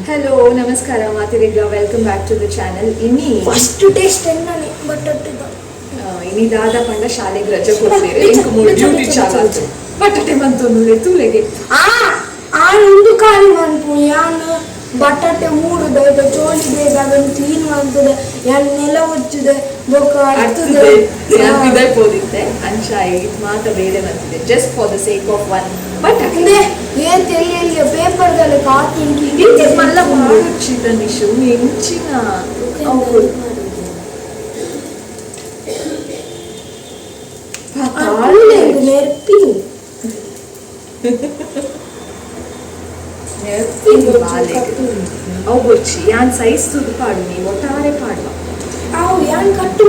Hello ನಮಸ್ಕಾರ ಮಾತಿರಿಗ welcome back to the channel. ಇನ್ನಿ ಫಸ್ಟ್ ಟೇಸ್ಟ್ ಎಣ್ಣೆ ಬಟಾಟೆ ಇನ್ನಿ ದಾದ ಪಂಡ ಶಾಲೆಗೆ ರಜೆ ಕೊಡ್ತೀರಿ ಇಂಕು ಮೂರು ಡ್ಯೂಟಿ ಚಾಲಾತು ಬಟಾಟೆ ಮಂತೊಂದು ತೂಲೆಗೆ ಆ ಇಂದು ಕಾಲಿ ಮಂತು ಯಾನು ಬಟಾಟೆ ಮೂಡು ಬೇಗ ಚೋಳಿ ಬೇಗ ಅದನ್ನು ಕ್ಲೀನ್ ಮಾಡ್ತದೆ ಯಾನು ನೆಲ ಹೊಚ್ಚಿದೆ ಬೊಕ್ಕ ಅರ್ಥದೆ ಯಾಕಿದೆ ಪೋದಿತ್ತೆ ಅಂಶ ಇದು ಮಾತ್ರ ಬೇರೆ ಬಂದಿದೆ just for the sake of one ಬಟಾಟೆ ಏನ್ ತೆಲಿಯಲ್ಲಿ ಪೇಪರ್ದಲ್ಲಿ ಕಾತಿ ಇಂತಿ ಮಲ್ಲ ಮಾಡುಚ್ಚಿದ ನಿಶು ಎಂಚಿನ ಅವು ಅಲ್ಲೇ ನೆರ್ಪಿ ಅವು ಗೊಚ್ಚಿ ಯಾನ್ ಸೈಜ್ ತುದು ಪಾಡು ನೀವು ಒಟ್ಟಾರೆ ಪಾಡುವ ಅವು ಯಾನ್ ಕಟ್ಟು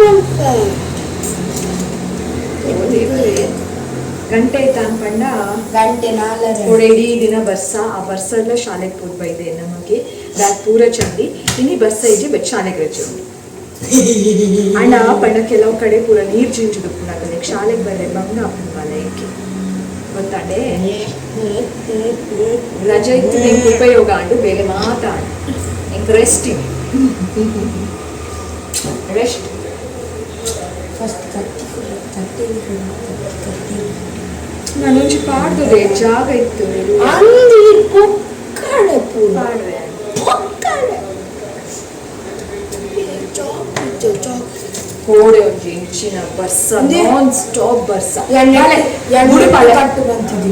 ಗಂಟೆ ಆಯ್ತಾ ಅನ್ಕೊಂಡ ಗಂಟೆ 4 ಇಡೀ ದಿನ ಬರ್ಸ ಆ ಬರ್ಸಲ್ಲ ಶಾಲೆಗೆ ಹೋಗಿ ಬೈದೆ ನಮಗೆ ಬ್ಯಾಗ್ ಪೂರ ಚಂದಿ ಇನ್ನಿ ಬರ್ಸ ಇಜಿ ಬೆಟ್ ಶಾಲೆಗೆ ರಜೆ ಉಂಟು ಅಣ್ಣ ಪಂಡ ಕೆಲವು ಕಡೆ ಪೂರ ನೀರು ಜಿಂಜುದು ಪುನಃ ಶಾಲೆಗೆ ಬರಲೆ ಬಂಗ ಅಪ್ಪನ ಮಲಯಕ್ಕೆ ಗೊತ್ತಾಡೆ ರಜೆ ಇತ್ತು ನಿಂಗೆ ಉಪಯೋಗ ಅಂಡು ಬೇಗ ಮಾತಾಡ ನಿಂಗೆ ರೆಸ್ಟಿಂಗ್ ರೆಸ್ಟ್ ಫಸ್ಟ್ ನಾನೊಂಚು ಪಾಡ್ದೆ ಜಾಗ ಇತ್ತು ಅಂದಿ ಪೊಕ್ಕಡೆ ಪೂರ ಪಾಡ್ರೆ ಪೊಕ್ಕಡೆ ಕೋಡೆ ಒಂಜಿ ಇಂಚಿನ ಬರ್ಸ ನಾನ್ ಸ್ಟಾಪ್ ಬರ್ಸ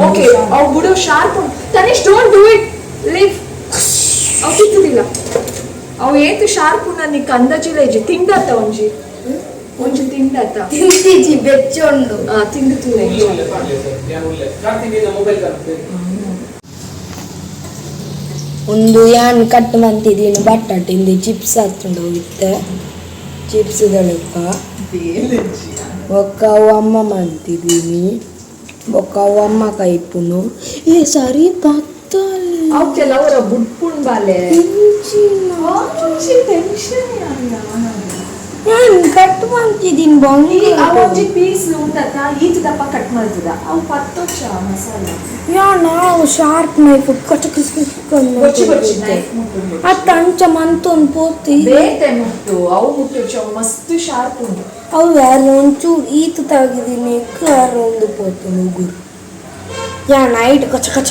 ಓಕೆ ಅವು ಬುಡು sharp Tanish don't do it leave ಅವು ತಿಂದಿಲ್ಲ ಅವು ಏತು ಶಾರ್ಪ್ ನೀ ಕಂದಚಿಲ್ಲ ಇಜಿ ತಿಂಡಾತ ಒಂಜಿ ತಿಂಡಾತ ತಿಂದಿಜಿ ಬೆಚ್ಚೊಂಡು ತಿಂದು ತೂರೆ ಒಂದು ಯಾನ್ ಕಟ್ ಮಂತಿದೀನಿ ಬಟಾಟೆ ಇಂದು ಚಿಪ್ಸ್ ಹತ್ಕೊಂಡು ಹೋಗಿತ್ತೆ ಚಿಪ್ಸ್ ಗಳಕ್ಕ ಒಕ್ಕ ಅಮ್ಮ ಮಂತಿದೀನಿ ಒಕ್ಕ ಅಮ್ಮ ಕೈಪುನು ಏ ಸರಿ ಭತ್ತ ಅವು ಕೆಲವರ ಬುಡ್ಪುಣ್ ಬಾಲೆ ಟೆನ್ಷನ್ ಯಾನ್ ಕಟ್ ಮಂತಿದೀನಿ ಬಂಗಿ ಅವೊಂಜಿ ಪೀಸ್ ಉಂಡತ ಈತ ದಪ್ಪ ಕಟ್ ಮಾಡ್ತದ ಅವು ಪತ್ತೊಚ್ಚ ಮಸಾಲ ಯಾನ್ ನಾವು ಶಾರ್ಪ್ ನೈಫ್ ಅತ್ತ ಅಂಚ ಮಂತೊಂದು ಪೋತಿ ಬೇತೆ ಮುಟ್ಟು ಅವು ಮುಟ್ಟು ಮಸ್ತ್ ಶಾರ್ಪ್ ಉಂಟು ಅವು ಯಾರು ಒಂಚೂರು ಈತ ತೆಗಿದೀನಿ ಯಾರು ಒಂದು ಪೋತು ಮುಗುರು ಯಾ ನೈಟ್ ಕಚ ಕಚ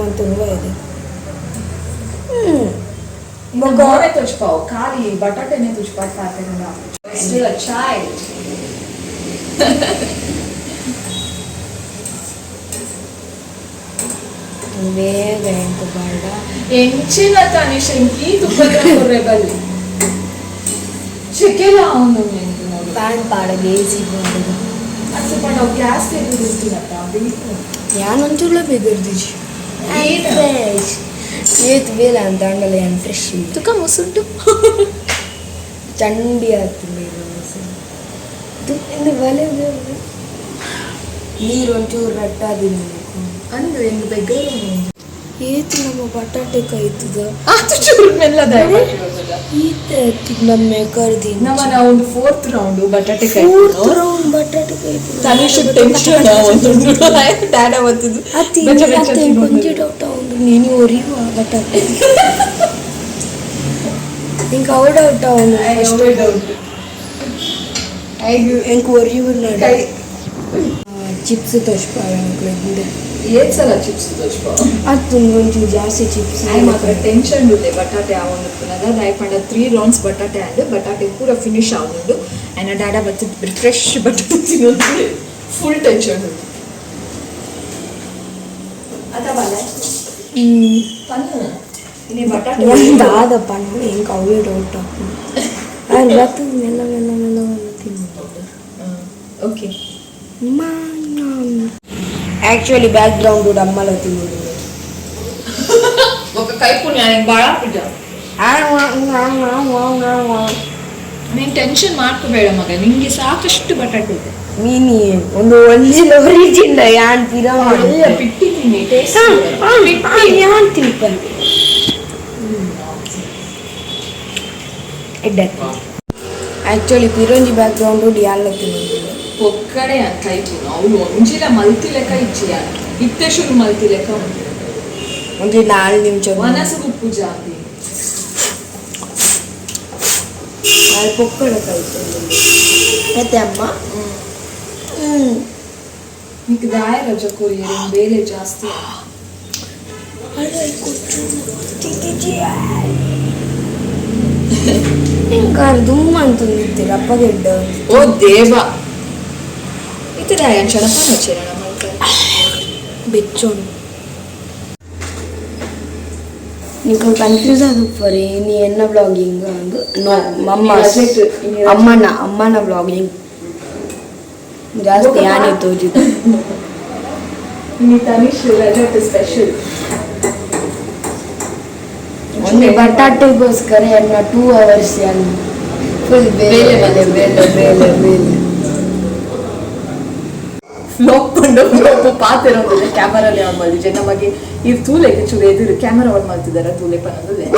ಮಂತೊಂದು ಇದೆ ಗೋಡೆ ತುಚ್ಪಾವು ಖಾಲಿ ಬಟಾಟೆನೆ ತುಚ್ಪಾವು ಪಾತ್ರೆಗಳ ಸ್ಟಿಲ್ ಅ ಚೈಲ್ಡ್ ಬೇಗ ಎಂತ ಬೇಡ ಎಂಚಿನ ತನಿಷ ಈ ತುಪ್ಪದ ಬಲ್ಲಿ ಚಿಕ್ಕೆಲ್ಲ ಅವನು ಪ್ಯಾನ್ ಪಾಡ ಬೇಸಿ ಮಾಡೋದು ಅದು ಪಂಡ ಗ್ಯಾಸ್ ತೆಗೆದಿರ್ತೀನಪ್ಪ ಯಾನೊಂಚೂರ್ಲ ಬೆದರ್ದಿಜಿ ಏತ್ ಬೇಲ ಅಂತ ಅಂಡಲ್ಲ ಯಾನ್ ಫ್ರೆಶ್ ತುಕ ಮುಸುಂಟು ಚಂಡಿ ಆಗ್ತದೆ ಇಂದು ಬಲೆ ನೀರು ಒಂಚೂರು ರಟ್ಟಾದಿನ ಅಂದು ಹೆಂಗ್ ಬೆಗರು ಏತು ನಮ್ಮ ಬಟಾಟೆ ಕಾಯ್ತದ ಅದು ಚೂರು ಮೆಲ್ಲದ ಈತ ನಮ್ಮ ಕರ್ದಿ ನಮ್ಮನ ಒಂದು 4th ರೌಂಡ್ ಬಟಾಟೆ ರೌಂಡ್ ಬಟಾಟೆ ಕಾಯ್ತದ ತನಿಷ್ ಟೆನ್ಷನ್ ಒಂದು ಡ್ಯಾಡ ಬಂತಿದ್ದು ಅತ್ತೆ ಕೊಂಚ ಡೌಟ್ ಉಂಟು ನೀನು ಒರಿಯುವ ಬಟಾಟೆ ಇಂಕ ಔಟ್ ಔಟ್ ಅವನು ಎಂಕ್ ಒರಿಯುವ ನೋಡಿ ಚಿಪ್ಸ್ ತೋರಿಸ್ಪಾಡ ಏತ್ ಸಲ ಚಿಪ್ಸ್ ತೋರಿಸ್ಪಾ ಅದು ಒಂಚೂರು ಜಾಸ್ತಿ ಚಿಪ್ಸ್ ಮಾತ್ರ ಟೆನ್ಷನ್ ಉಂಟೆ ಬಟಾಟೆ ಆವೊಂದು ಪುನಃ ಪಂಡ 3 ರೌಂಡ್ಸ್ ಬಟಾಟೆ ಅಂಡ್ ಬಟಾಟೆ ಪೂರ ಫಿನಿಶ್ ಆವೊಂದು ಆ್ಯಂಡ್ ಡ್ಯಾಡ ಬತ್ತು ಫ್ರೆಶ್ ಬಟಾಟೆ ತಿನ್ನೋದು ಫುಲ್ ಟೆನ್ಷನ್ ಉಂಟು ಅಥವಾ ಪನ್ನು ಇನ್ನೇ ಬಟಾಟೆ ದಾದ ಪನ್ನು ಹೆಂಗೆ ಅವೇ ಡೌಟ್ ಅದು ಬತ್ತು ಮೆಲ್ಲ ಮೆಲ್ಲ ಮೆಲ್ಲ ತಿನ್ನೋದು ಓಕೆ ಆಕ್ಚುಲಿ ಬ್ಯಾಕ್ ಗ್ರೌಂಡ್ ಅಮ್ಮಲ ತಿನ್ನೋದು ఒక కైపు నేను బాగా పిట ನೀನು ಟೆನ್ಷನ್ ಮಾಡ್ಕೋಬೇಡ ಮಗ ನಿಂಗೆ ಸಾಕಷ್ಟು ಬಟಾಟೆ ಇದೆ ನೀನಿ ಒಂದು ಒಳ್ಳೆ ಒರಿಜಿನ್ ಯಾನ್ ಪಿರ ಒಳ್ಳೆ ಬಿಟ್ಟಿದ್ದೀನಿ ಯಾನ್ ತಿನ್ಪನ್ ಆಕ್ಚುಲಿ ಪಿರೋಂಜಿ ಬ್ಯಾಕ್ ಗ್ರೌಂಡ್ ಯಾಲ್ಲ ತಿನ್ನೋದು ಒಕ್ಕಡೆ ಅಂತ ಕೈಪು ಅವಳು ಒಂಜಿಲ ಮಲ್ತಿ ಲೆಕ್ಕ ಇಚ್ಚಿಯ ಇತ್ತೆ ಶುರು ಮಲ್ತಿ ಲೆಕ್ಕ ಉಂಟು ಒಂದು 4 ನಿಮಿಷ ಮನಸ್ಸು ಉಪ್ಪು ಜಾತಿ ಅದು ಪೊಕ್ಕಡ ಕಲ್ತು ಮತ್ತೆ ಅಮ್ಮ ಈಗ ದಾಯ ರಜಕ್ಕೂ ಬೇಲೆ ಜಾಸ್ತಿ ದುಮ್ಮ ಅಂತ ನಿಂತಿಲ್ಲ ಅಪ್ಪಗೆಡ್ಡ ಓ ದೇವ ಇದು ದಾಯ ಚಡಪ ನಚ್ಚೇನ ಬೆಚ್ಚೋನು నీకు కన్ఫ్యూజ్ అవుతుంది నీ ఎన్న బ్లాగింగ్ అమ్మన బ్లాగింగ్ ಜಾಸ್ತಿ ಯಾನೇ ತೋಜಿದ ನೀ ತನಿಷ್ ರಜಟ್ ಸ್ಪೆಷಲ್ ಒಂದೇ ಬಟಾಟೆಗೋಸ್ಕರ ಎನ್ನ 2 hours ಯಾನು ಫುಲ್ ಬೇಲೆ ಬೇಲೆ ಬೇಲೆ ಬೇಲೆ ಬೇಲೆ ನೋಡ್ಕೊಂಡು ಪಾತಿರೋದಿಲ್ಲ ಕ್ಯಾಮರಲ್ಲಿ ಆನ್ ಮಾಡಿದ್ದೆ ನಮಗೆ ಇದು ತೂಲೆಗೆ ಚೂರು ಎದುರು ಕ್ಯಾಮರಾ ಆನ್ ಮಾಡ್ತಿದ್ದಾರೆ ತೂಲೆ ಪನ್ನದಲ್ಲೇ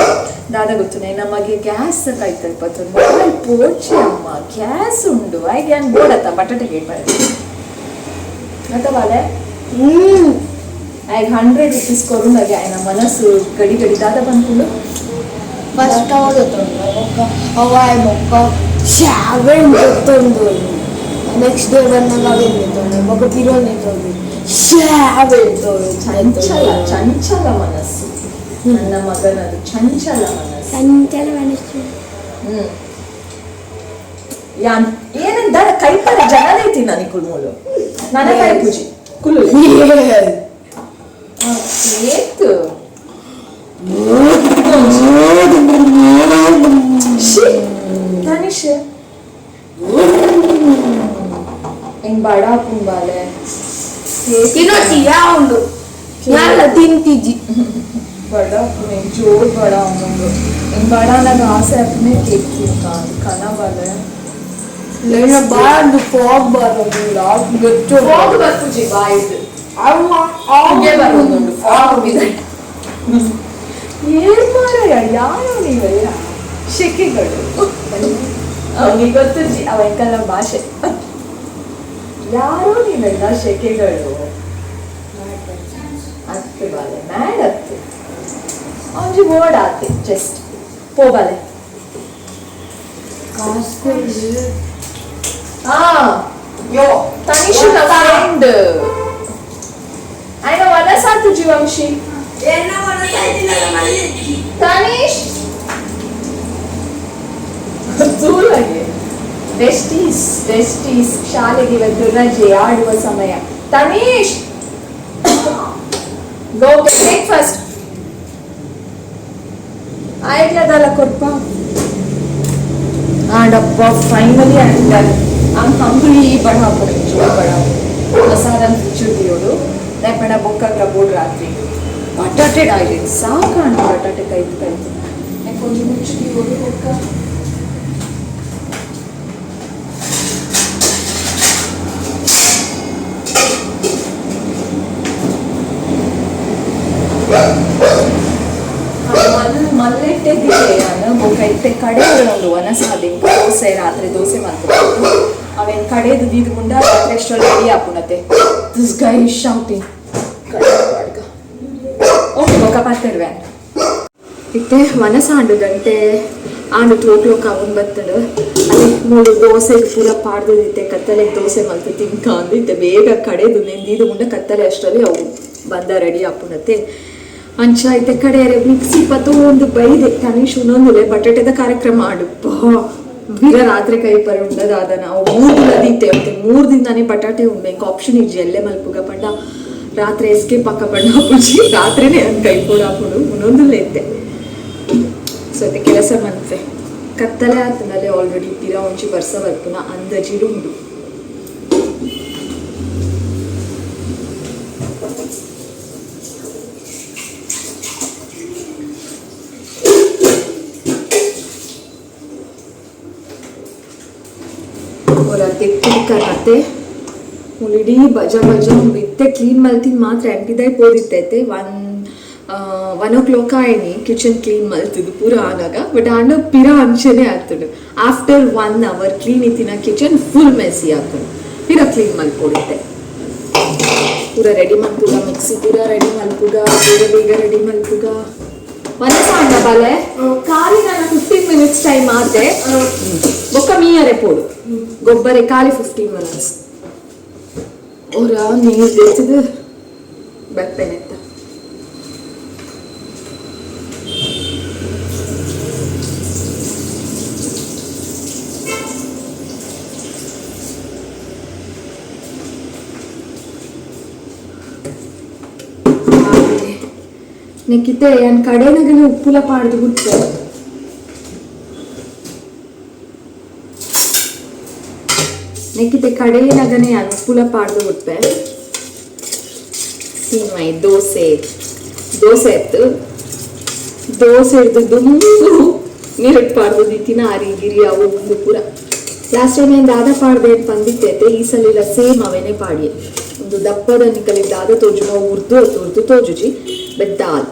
ದಾದ ಗೊತ್ತುನೆ ನಮಗೆ ಗ್ಯಾಸ್ ಕಾಯ್ತಾರೆ ಪತ್ತು ಮೊಬೈಲ್ ಪೋಚಿ ಅಮ್ಮ ಗ್ಯಾಸ್ ಉಂಡು ಆಯ್ಕೆ ಹಂಗೆ ಬೋಡತ್ತ ಬಟಾಟೆಗೆ ಅಥವಾ ಆಯ್ಕೆ 100 rupees ಕೊರುಂದಾಗೆ ಆಯ್ನ ಮನಸ್ಸು ಗಡಿ ಗಡಿ ದಾದ ಬಂದ್ಕೊಂಡು ಫಸ್ಟ್ ಅವತ್ತು ಅವಾಯ್ ಮೊಕ್ಕ ಶಾವೆ ಗೊತ್ತೊಂದು ನೆಕ್ಸ್ಟ್ ಡೇ ಬಂದಾಗ ಅವೇನು ಮಗ ಪಿರೋನೆ ತೊಂದು ಶಾವೆ ಚಂಚಲ ಚಂಚಲ ಮನಸ್ಸು ನನ್ನ ಮಗನದು ಚಂಚಲ ಮನಸ್ಸು ಚಂಚಲ ಮನಸ್ಸು ಏನಂದ ಕೈಪರ ಜನನೈತಿ ನನಗೆ ಕುಲ್ಮೂಲು ನನ್ನ ಕೈ ಪೂಜಿ ಕುಲು ಏತು ತನಿಷ್ ಹೆಂಗ್ ಬಡ ಕುಂಬಾಲೆ ತಿನ್ನೋಟಿಯಾ ಉಂಡು ನಾನು ತಿಂತಿದ್ದಿ ಬಡ ಜೋರ್ ಬಡ ಅವನೊಂದು ಹೆಂಗ್ ಬಡ ನನಗೆ ಆಸೆ ಆಗ್ತದೆ ಕೇಕ್ ತಿಂತಾನೆ ಕನಬಾಲೆ ಬಾಂದು ಫಾಗ್ ಬರೋದಿಲ್ಲ ಫಾಗ್ ಬರ್ತುಜಿ ಬಾಯಿದು ಬರೋದುಂಡು ಫಾಗ್ ಇದೆ ಏನ್ ಮಾರಾಯ ಯಾರು ನೀವೆಲ್ಲ ಶೆಕೆಗಳು ಅವನಿಗೆ ಗೊತ್ತುಜಿ ಅವ ಎಂಕಲ್ಲ ಭಾಷೆ ಯಾರೋ ನೀವೆಲ್ಲ ಶೆಕೆಗಳು ಅತ್ತೆ ಬಾಲೆ ಮ್ಯಾಡ್ ಅತ್ತೆ ಅವನಿಗೆ ವರ್ಡ್ ಆತೆ ಜಸ್ಟ್ ಹೋಗಲೆ ಯೋ ತನಿಷ್ ಫ್ರೆಂಡ್ ಆಯ್ನ ವನಸಾತು ಜೀವಂಶಿ ತನಿಷ್ ತೂಲಗೆ ವೆಸ್ಟೀಸ್ ಶಾಲೆಗೆ ಇವತ್ತು ರಜೆ ಆಡುವ ಸಮಯ ತನೀಶ್ ಗೋ ಬ್ರೇಕ್ಫಾಸ್ಟ್ ಆಯ್ತದಲ್ಲ ಕೊಡ್ಪ ಆಡಪ್ಪ ಫೈನಲಿ ಅಂತಾರೆ I'm hungry ಬಡ ಜೋರ್ ಬಡ ಮಸಾಲ ಚುಟ್ಟಿಯೋಡು ರೇಪಣ ಬೊಕ್ಕಗಳ ಬೋರ್ಡ್ ರಾತ್ರಿ ಬಟಾಟೆ ಆಯ್ತು ಸಾಕಾಣ ಬಟಾಟೆ ಕೈತು ಕೊಂಚ ಮುಚ್ಚಿಯೋಡು ಬೊಕ್ಕ ಮಲ್ಲೆಟ್ಟೆದಿದೆ ನಾನು ಬೊಕ್ಕ ಇತ್ತೆ ಕಡೆ ಒಂದು ವನಸಾದಿ ದೋಸೆ ರಾತ್ರಿ ದೋಸೆ ಮಾಡ್ತಾರೆ ಅವೇನು ಕಡೆದು ದೀದು ಮುಂಡ ರಾತ್ರಿ ಎಷ್ಟರಲ್ಲಿ ರೆಡಿ ಆಪುನತೆ this guy is shouting okay ಬೊಕ್ಕ ಪಾತಿರುವೆ ಇತ್ತೆ ವನಸಾಂಡು ಗಂಟೆ ಆಂಡು ತೋಟ್ಲೋಕ ಅವನು ಬತ್ತಡು ಅಲ್ಲಿ 3 ದೋಸೆ ಪೂರ ಪಾಡ್ದಿತ್ತೆ ಕತ್ತಲೆ ದೋಸೆ ಮಲ್ತು ತಿನ್ಕ ಅಂದಿತ್ತೆ ಬೇಗ ಕಡೆದು ನೆಂದಿದು ಮುಂದೆ ಕತ್ತಲೆ ಅಷ್ಟರಲ್ಲಿ ಅವು ಬಂದ ರೆಡಿ ಆಪುನತೆ ಅಂಚ ಐತೆ ಕಡೆ ಮಿಕ್ಸಿ ಪತ್ತು ಒಂದು ಬೈದೆ ತನೀಶ್ ಉನ್ನೊಂದುಲೆ ಬಟಾಟೆದ ಕಾರ್ಯಕ್ರಮ ಆಡುಪ್ಪ ವೀರ ರಾತ್ರಿ ಕೈ ಪರಿ ಉಂಡದಾದ ನಾವು 3 ದಿನ ದಿತ್ತೆ ಅಂತೆ 3 ದಿನನೇ ಬಟಾಟೆ ಉಂಡೆ ಇಂಕ ಆಪ್ಷನ್ ಇಜ್ಜಿ ಎಲ್ಲೆ ಮಲ್ಪುಗ ಪಂಡ ರಾತ್ರಿ ಎಸ್ಕೇಪ್ ಹಾಕ ಪಂಡ ಪುಜಿ ರಾತ್ರಿನೇ ಒಂದು ಕೈ ಕೂಡ ಹಾಕೊಂಡು ಉನ್ನೊಂದುಲೆ ಇತ್ತೆ ಸೊ ಅದಕ್ಕೆ ಕೆಲಸ ಮಂತೆ ಕತ್ತಲೆ ಆತನಲ್ಲಿ ಆಲ್ರೆಡಿ ತೀರ ಒಂಚಿ ವರ್ಷ ಬರ್ಪುನ ಅಂದಜಿಡು ಉಂಡು ಮತ್ತೆ ಇಡೀ ಬಜ ಬಿತ್ತೆ ಕ್ಲೀನ್ ಮಲ್ತಿದ್ ಮಾತ್ರ ಎಂಟಿದಾಯ್ ಪೋದಿತ್ತೈತೆ 1 o'clock ಆಯ್ನಿ ಕಿಚನ್ ಕ್ಲೀನ್ ಮಲ್ತಿದ್ದು ಪೂರ ಆನಾಗ ಬಟ್ ಆಂಡ ಪಿರ ಅಂಚನೆ ಆಗ್ತದೆ ಆಫ್ಟರ್ 1 hour ಕ್ಲೀನ್ ಇತ್ತಿನ ಕಿಚನ್ ಫುಲ್ ಮೆಸ್ಸಿ ಆಗ್ತದೆ ಪಿರ ಕ್ಲೀನ್ ಮಲ್ಕೊಡುತ್ತೆ ಪೂರ ರೆಡಿ ಮಲ್ಪುಗ ಮಿಕ್ಸಿ ಪೂರ ರೆಡಿ ಮಲ್ಪುಗ ಬೇಗ ರೆಡಿ ಮಲ್ಪುಗ ಮನಸ್ಸು ಅಂಡ ಬಾಲೆ ಮಿಕ್ಸ್ ಟೈಮ್ ಆತೆ ಬೊಕ್ಕ ಮೀಯರೆ ಪೋಡು ಗೊಬ್ಬರ ಖಾಲಿ 15 ಮಿನಿಟ್ಸ್ और ನೀರು ಬೇಯಿಸಿದ ಬೆಪ್ಪೆನೆತ್ತ ನೆಕ್ಕಿತೆ ನನ್ನ ಕಡೆನಾಗಲೇ ಉಪ್ಪುಲ ಪಾಡ್ದು ಬಿಟ್ಟೆ ನೆಕ್ಕಿತೆ ಕಡೆನಾಗನೇ ಉಪ್ಪುಲ ಪಾಡ್ದು ಬಿಟ್ಟೆ ಸೀಮೈ ದೋಸೆ ಎತ್ತು ದೋಸೆ ಹಿಡ್ದು ದುಂಬು ನೀರು ಪಾಡ್ದು ದಿತ್ತಿನ ಆರಿಗಿರಿ ಅವು ಒಂದು ಪೂರ ಲಾಸ್ಟ್ ಟೈಮ್ ಏನು ದಾದ ಪಾಡ್ದೆ ಅಂತ ಬಂದಿತ್ತೈತೆ ಈ ಸಲ ಇಲ್ಲ ಸೇಮ್ ಅವೇನೇ ಪಾಡಿ ಒಂದು ದಪ್ಪದ ನಿಕ್ಕಲಿ ದಾದ ತೋಜು ನಾವು ಉರ್ದು ತೋಜುಜಿ ಬಟ್ ದಾಲ್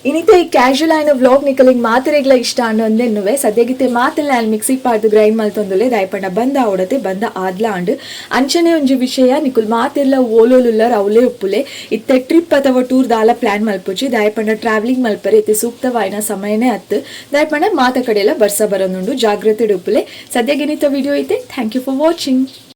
ಇನ್ನಿತ ಈ ಕ್ಯಾಶುವಲ್ ಆಯ್ನ ವ್ಲಾಗ್ ನಿಕಲಿಗೆ ಮಾತ್ರೆಗಳ ಇಷ್ಟ ಅನ್ನೊಂದೇನುವೆ ಸದ್ಯಗಿತ್ತೆ ಮಾತೆಲ್ಲ ಅಲ್ಲಿ ಮಿಕ್ಸಿಗೆ ಪಾಡ್ದು ಗ್ರೈಂಡ್ ಮಲ್ತೊಂದುಲೆ ದಾಯಪಂಡ ಬಂದ ಆವಡತೆ ಬಂದ ಆದ್ಲ ಅಂಡ್ ಅಂಚನೆ ಒಂಜಿ ವಿಷಯ ನಿಕುಲ್ ಮಾತೆಲ್ಲ ಓಲೋಲುಲ್ಲರ್ ಅವಲೇ ಉಪ್ಪುಲೆ ಇತ್ತೆ ಟ್ರಿಪ್ ಅಥವಾ ಟೂರ್ ದಾಲ ಪ್ಲಾನ್ ಮಲ್ಪುಜಿ ದಾಯಪಂಡ ಟ್ರಾವೆಲಿಂಗ್ ಮಲ್ಪರೆ ಇತ್ತೆ ಸೂಕ್ತವಾಯಿನ ಸಮಯನೇ ಹತ್ತು ದಾಯಪಂಡ ಮಾತ ಕಡೆ ಎಲ್ಲ ಬರ್ಸ ಬರೋನುಂಡು ಜಾಗ್ರತೆ ಉಪ್ಪುಲೆ ಸದ್ಯಗಿನಿತ ವಿಡಿಯೋ ಐತೆ ಥ್ಯಾಂಕ್ ಯು ಫಾರ್ ವಾಚಿಂಗ್.